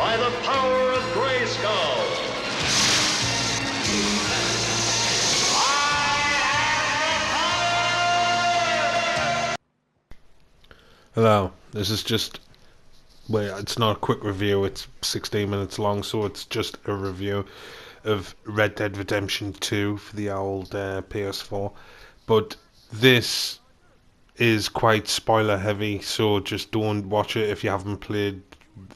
by the power of Grayskull. Hello, this is just, well, it's not a quick review, it's 16 minutes long, so it's just a review of Red Dead Redemption 2 for the old PS4. But this is quite spoiler heavy, so just don't watch it if you haven't played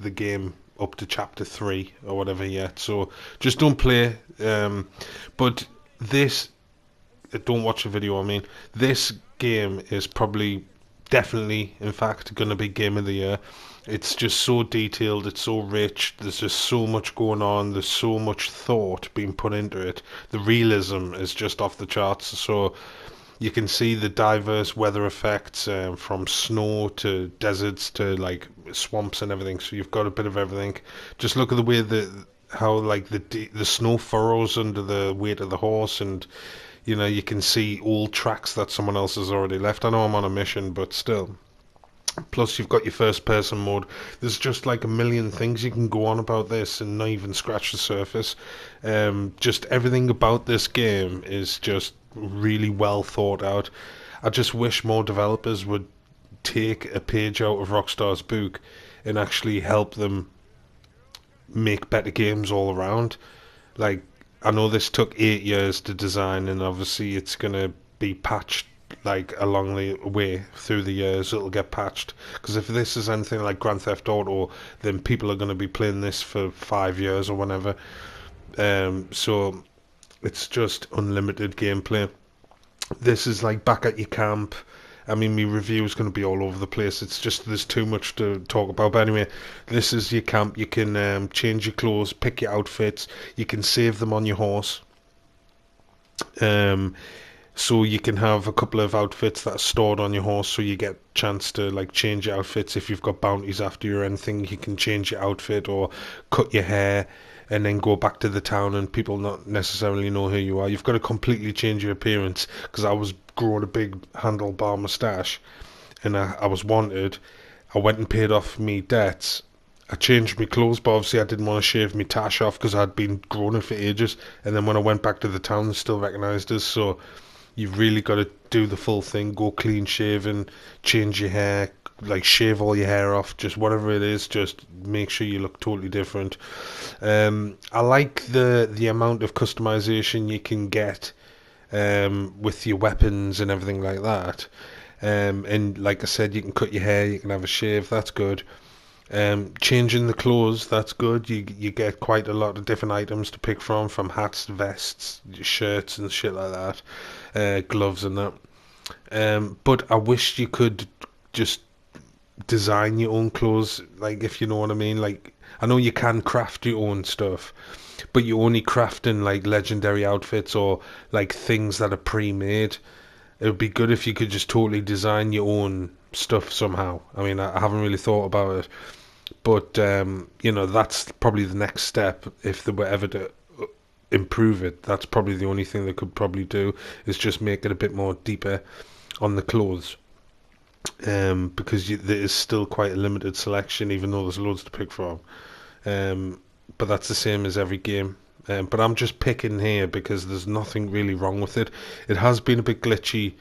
the game up to chapter 3 or whatever yet. So just don't play. But this, don't watch the video, I mean. This game is probably, definitely, in fact, going to be Game of the Year. It's just so detailed, it's so rich, there's just so much going on, there's so much thought being put into it. The realism is just off the charts, so you can see the diverse weather effects, from snow to deserts to like swamps and everything, so you've got a bit of everything. Just look at the way how like the snow furrows under the weight of the horse, and you know, you can see old tracks that someone else has already left. I know I'm on a mission, but still. Plus, you've got your first person mode. There's just like a million things you can go on about this and not even scratch the surface. Just everything about this game is just really well thought out. I just wish more developers would take a page out of Rockstar's book and actually help them make better games all around. Like, I know this took 8 years to design, and obviously it's gonna be patched like along the way through the years. It'll get patched, because if this is anything like Grand Theft Auto, then people are going to be playing this for 5 years or whatever. So it's just unlimited gameplay. This is like back at your camp. I mean, my review is going to be all over the place. It's just, there's too much to talk about. But anyway, this is your camp. You can change your clothes, pick your outfits. You can save them on your horse. So you can have a couple of outfits that are stored on your horse, so you get a chance to like change your outfits. If you've got bounties after you or anything, you can change your outfit or cut your hair and then go back to the town and people not necessarily know who you are. You've got to completely change your appearance, because I was growing a big handlebar moustache and I was wanted. I went and paid off me debts. I changed my clothes, but obviously I didn't want to shave my tash off because I'd been growing it for ages. And then when I went back to the town, they still recognised us. So you've really got to do the full thing. Go clean shaven, change your hair, like shave all your hair off, just whatever it is, just make sure you look totally different. I like the amount of customization you can get with your weapons and everything like that. And like I said, you can cut your hair, you can have a shave, that's good. Changing the clothes, that's good. You get quite a lot of different items to pick from hats, vests, shirts and shit like that, gloves and that. But I wish you could just design your own clothes, like, if you know what I mean. Like, I know you can craft your own stuff, but you're only crafting like legendary outfits or like things that are pre-made. It would be good if you could just totally design your own stuff somehow. I mean, I haven't really thought about it, but you know, that's probably the next step. If they were ever to improve it, that's probably the only thing they could probably do, is just make it a bit more deeper on the clothes. Because there is still quite a limited selection, even though there's loads to pick from. But that's the same as every game. But I'm just picking here because there's nothing really wrong with it. It has been a bit glitchy,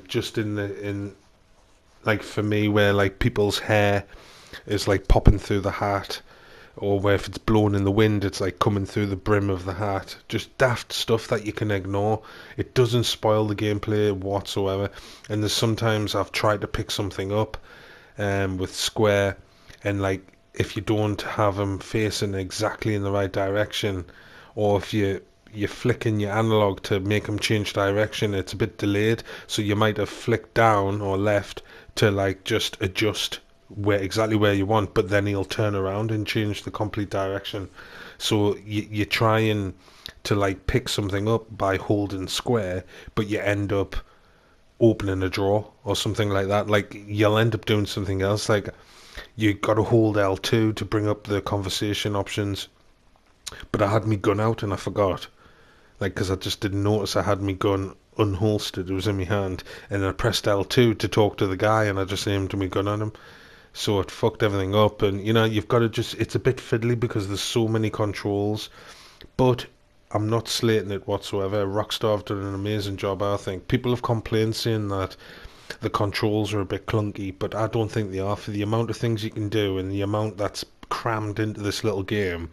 just in like for me, where like people's hair is like popping through the hat, or where if it's blown in the wind, it's like coming through the brim of the hat. Just daft stuff that you can ignore. It doesn't spoil the gameplay whatsoever. And there's sometimes I've tried to pick something up with Square, and like, if you don't have them facing exactly in the right direction, or if you're flicking your analog to make them change direction, it's a bit delayed, so you might have flicked down or left to like just adjust exactly where you want, but then he'll turn around and change the complete direction. So you're trying to like pick something up by holding square, but you end up opening a drawer or something like that. Like, you'll end up doing something else. Like, you got to hold L2 to bring up the conversation options, but I had my gun out and I forgot, like, because I just didn't notice I had my gun unholstered. It was in my hand, and I pressed L2 to talk to the guy, and I just aimed my gun on him. so it fucked everything up. And you've got to just, it's a bit fiddly because there's so many controls, but I'm not slating it whatsoever. Rockstar have done an amazing job, I think. People have complained saying that the controls are a bit clunky, but I don't think they are. For the amount of things you can do and the amount that's crammed into this little game,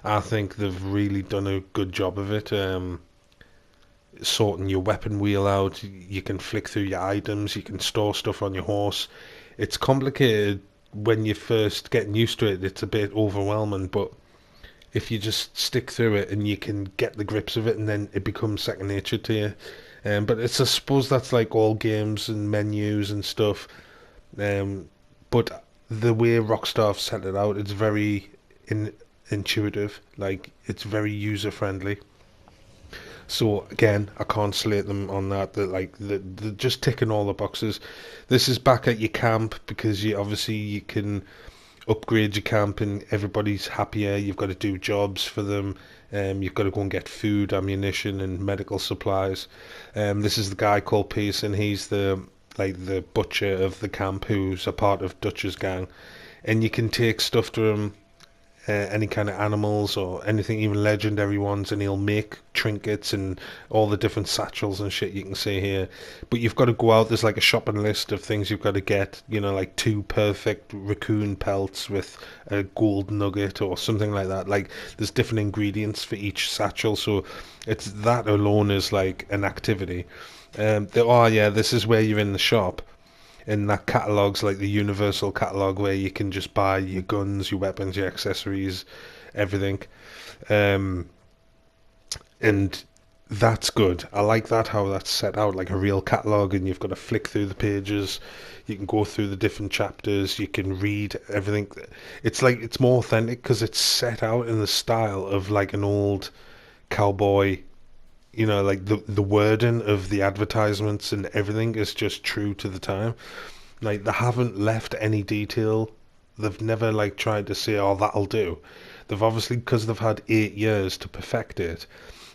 I think they've really done a good job of it. Sorting your weapon wheel out, you can flick through your items, you can store stuff on your horse. It's complicated when you're first getting used to it. It's a bit overwhelming, but if you just stick through it and you can get the grips of it, and then it becomes second nature to you. But I suppose that's like all games and menus and stuff. But the way Rockstar have set it out, it's very intuitive. Like, it's very user friendly. So again, I can't slate them on that. They're just ticking all the boxes. This is back at your camp because you can upgrade your camp and everybody's happier. You've got to do jobs for them. You've got to go and get food, ammunition, and medical supplies. This is the guy called Peace, and he's the butcher of the camp who's a part of Dutch's gang. And you can take stuff to him, any kind of animals or anything, even legendary ones, and he'll make trinkets and all the different satchels and shit you can see here. But you've got to go out, there's like a shopping list of things you've got to get, like 2 perfect raccoon pelts with a gold nugget or something like that. Like, there's different ingredients for each satchel, so it's that alone is like an activity. This is where you're in the shop, and that catalogue's like the universal catalogue where you can just buy your guns, your weapons, your accessories, everything. Um, and that's good. I like that, how that's set out like a real catalogue, and you've got to flick through the pages. You can go through the different chapters. You can read everything. It's like it's more authentic because it's set out in the style of like an old cowboy. Like the wording of the advertisements and everything is just true to the time. Like, they haven't left any detail. They've never like tried to say, "Oh, that'll do." They've obviously, because they've had 8 years to perfect it,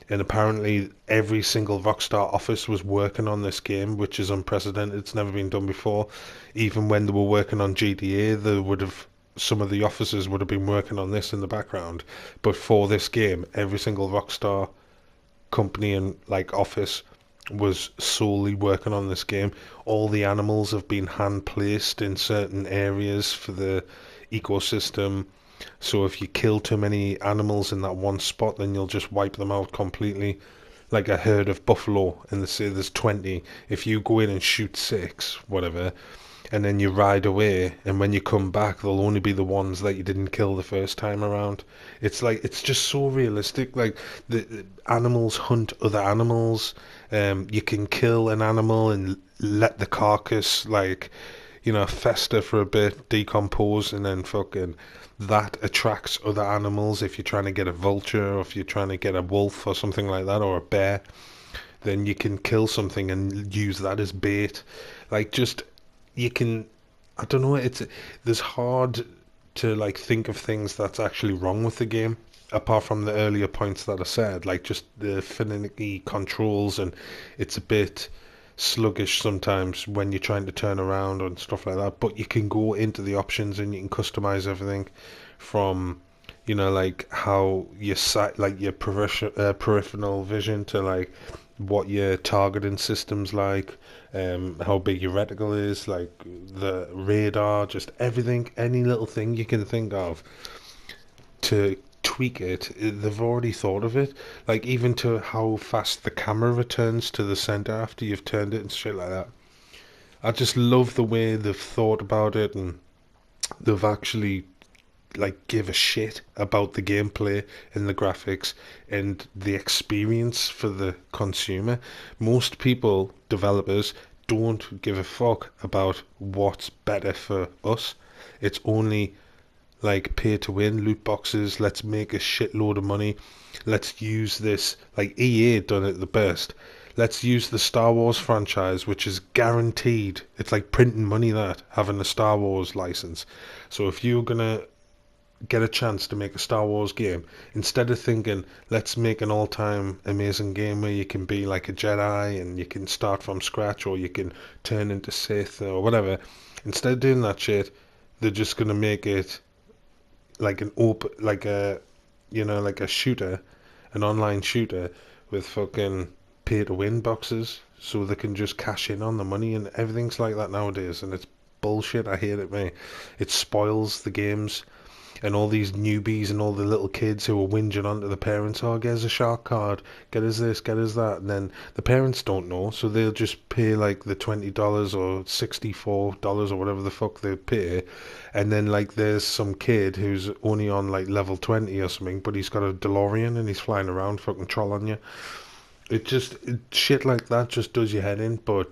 and apparently every single Rockstar office was working on this game, which is unprecedented. It's never been done before. Even when they were working on GTA, some of the officers would have been working on this in the background. But for this game, every single Rockstar company and like office was solely working on this game. All the animals have been hand placed in certain areas for the ecosystem. So if you kill too many animals in that one spot, then you'll just wipe them out completely. Like a herd of buffalo, and they say there's 20. If you go in and shoot 6, whatever, and then you ride away, and when you come back, they'll only be the ones that you didn't kill the first time around. It's like, it's just so realistic. Like, the animals hunt other animals. You can kill an animal and let the carcass fester for a bit, decompose, and then fucking that attracts other animals. If you're trying to get a vulture, or if you're trying to get a wolf or something like that, or a bear, then you can kill something and use that as bait. Like, just, you can, I don't know, there's hard to like think of things that's actually wrong with the game, apart from the earlier points that I said, like just the finicky controls, and it's a bit sluggish sometimes when you're trying to turn around and stuff like that. But you can go into the options and you can customize everything from like how your sight, like your peripheral vision, to like what your targeting system's like, how big your reticle is, like the radar, just everything, any little thing you can think of to tweak it. They've already thought of it, like even to how fast the camera returns to the center after you've turned it and shit like that. I just love the way they've thought about it, and they've actually like give a shit about the gameplay and the graphics and the experience for the consumer. Most people, developers, don't give a fuck about what's better for us. It's only like pay to win, loot boxes, let's make a shitload of money, let's use this, like EA done it the best. Let's use the Star Wars franchise, which is guaranteed. It's like printing money, that having a Star Wars license. So if you're gonna get a chance to make a Star Wars game, instead of thinking, let's make an all-time amazing game where you can be like a Jedi and you can start from scratch, or you can turn into Sith or whatever, instead of doing that shit, they're just gonna make it like an open, like a, like a shooter, an online shooter with fucking pay to win boxes, so they can just cash in on the money, and everything's like that nowadays, and it's bullshit. I hate it, mate. It spoils the games, and all these newbies and all the little kids who are whinging onto the parents, oh, get us a shark card, get us this, get us that, and then the parents don't know, so they'll just pay like the $20 or $64 or whatever the fuck they pay, and then like there's some kid who's only on like level 20 or something, but he's got a DeLorean and he's flying around fucking trolling you. Shit like that just does your head in. But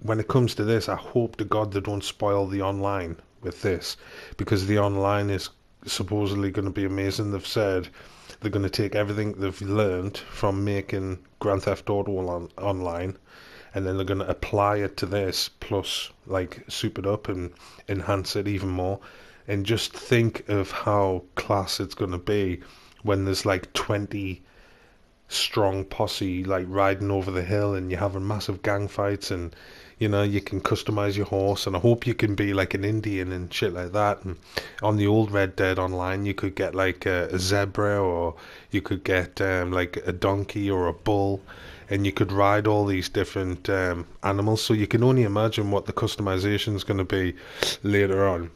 when it comes to this, I hope to God they don't spoil the online with this, because the online is supposedly going to be amazing. They've said they're going to take everything they've learned from making Grand Theft Auto online, and then they're going to apply it to this, plus like soup it up and enhance it even more. And just think of how class it's going to be when there's like 20 strong posse like riding over the hill, and you're having massive gang fights, and you can customize your horse, and I hope you can be like an Indian and shit like that. And on the old Red Dead Online, you could get like a zebra, or you could get like a donkey or a bull, and you could ride all these different animals. So you can only imagine what the customization is going to be later on.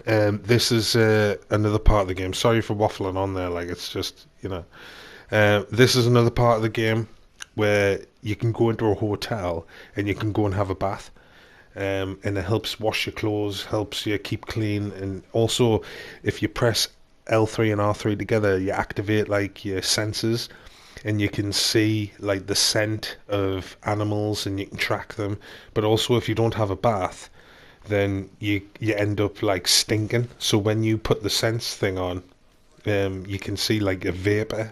This is another part of the game. Sorry for waffling on there, like it's just, this is another part of the game where you can go into a hotel and you can go and have a bath. And it helps wash your clothes, helps you keep clean, and also if you press L3 and R3 together, you activate like your senses, and you can see like the scent of animals and you can track them. But also if you don't have a bath, then you end up like stinking. So when you put the sense thing on, you can see like a vapor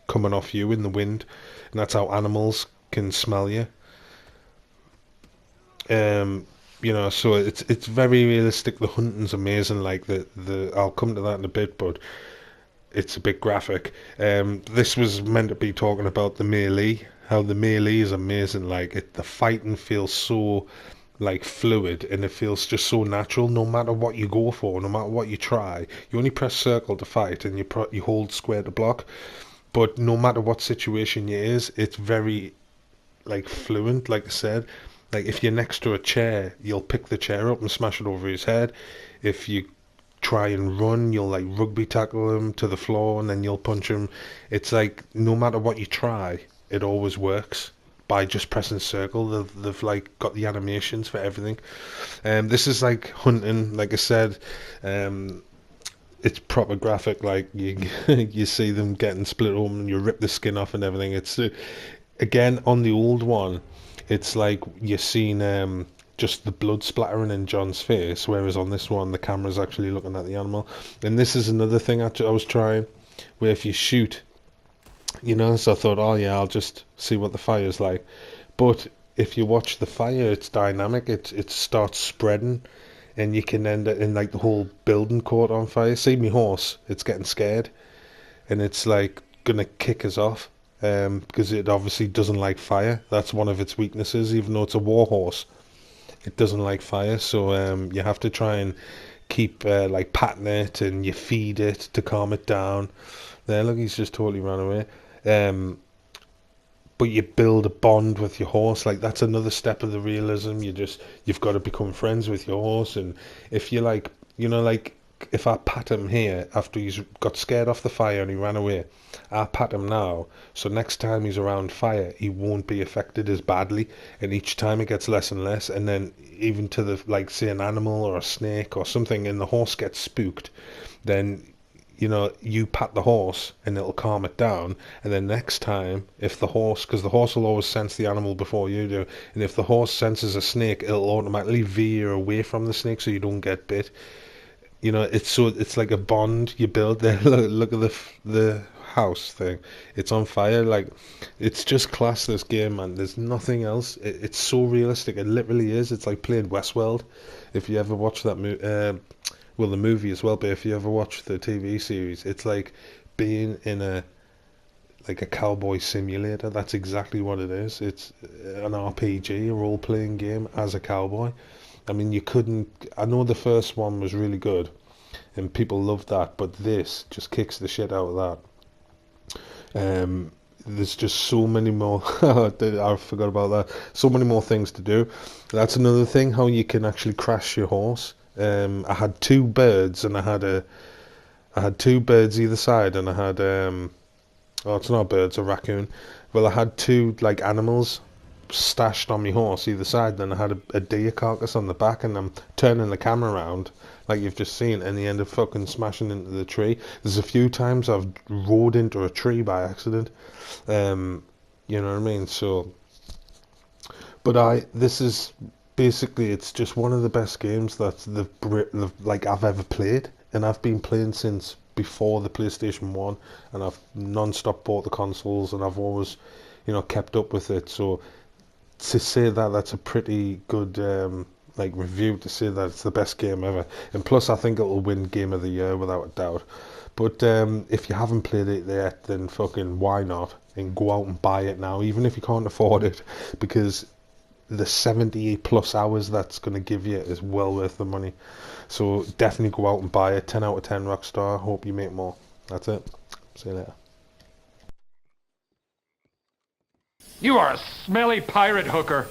coming off you in the wind, and that's how animals can smell you. So it's very realistic. The hunting's amazing. Like the I'll come to that in a bit, but it's a bit graphic. This was meant to be talking about the melee. How the melee is amazing. Like the fighting feels so like fluid, and it feels just so natural. No matter what you go for, no matter what you try, you only press circle to fight, and you hold square to block. But no matter what situation you is, it's very like fluent. Like I said, like if you're next to a chair, you'll pick the chair up and smash it over his head. If you try and run, you'll like rugby tackle him to the floor, and then you'll punch him. It's like no matter what you try, it always works by just pressing circle. They've like got the animations for everything. This is like hunting, like I said. It's proper graphic. Like you you see them getting split open, and you rip the skin off and everything. It's again on the old one, it's like you're seeing just the blood splattering in John's face, whereas on this one the camera's actually looking at the animal. And this is another thing I was trying, where if you shoot, so I thought, oh yeah, I'll just see what the fire's like. But if you watch the fire, it's dynamic. It starts spreading, and you can end it in like the whole building caught on fire. See me horse, it's getting scared, and it's like gonna kick us off, because it obviously doesn't like fire. That's one of its weaknesses. Even though it's a war horse, it doesn't like fire. So you have to try and keep like patting it, and you feed it to calm it down. There, look, he's just totally ran away. But you build a bond with your horse. Like that's another step of the realism. You've got to become friends with your horse. And if you like, like if I pat him here after he's got scared off the fire and he ran away, I pat him now, so next time he's around fire he won't be affected as badly, and each time it gets less and less. And then even to the, like, say an animal or a snake or something, and the horse gets spooked, then you pat the horse and it'll calm it down. And then next time, if the horse, because the horse will always sense the animal before you do, and if the horse senses a snake, it'll automatically veer away from the snake so you don't get bit. It's like a bond you build there. Look at the house thing. It's on fire. Like, it's just class, this game, man. There's nothing else. It's so realistic. It literally is. It's like playing Westworld. If you ever watch that well, the movie as well, but if you ever watch the TV series, it's like being in a cowboy simulator. That's exactly what it is. It's an RPG, a role-playing game as a cowboy. I mean, you couldn't. I know the first one was really good, and people loved that, but this just kicks the shit out of that. There's just so many more. I forgot about that. So many more things to do. That's another thing. How you can actually crash your horse. I had two birds, and I had two birds either side, and I had oh, it's not birds, a raccoon. Well, I had two like animals stashed on my horse either side. Then I had a deer carcass on the back, and I'm turning the camera around like you've just seen, and he ended up fucking smashing into the tree. There's a few times I've rode into a tree by accident. Um, you know what I mean? So, but this is basically it's just one of the best games that like I've ever played, and I've been playing since before the PlayStation 1, and I've non-stop bought the consoles, and I've always, kept up with it. So to say that that's a pretty good like review, to say that it's the best game ever, and plus I think it'll win Game of the Year without a doubt. But if you haven't played it yet, then fucking why not? And go out and buy it now, even if you can't afford it, because the 70 plus hours that's going to give you is well worth the money. So definitely go out and buy it. 10 out of 10 Rockstar. Hope you make more. That's it. See you later. You are a smelly pirate hooker.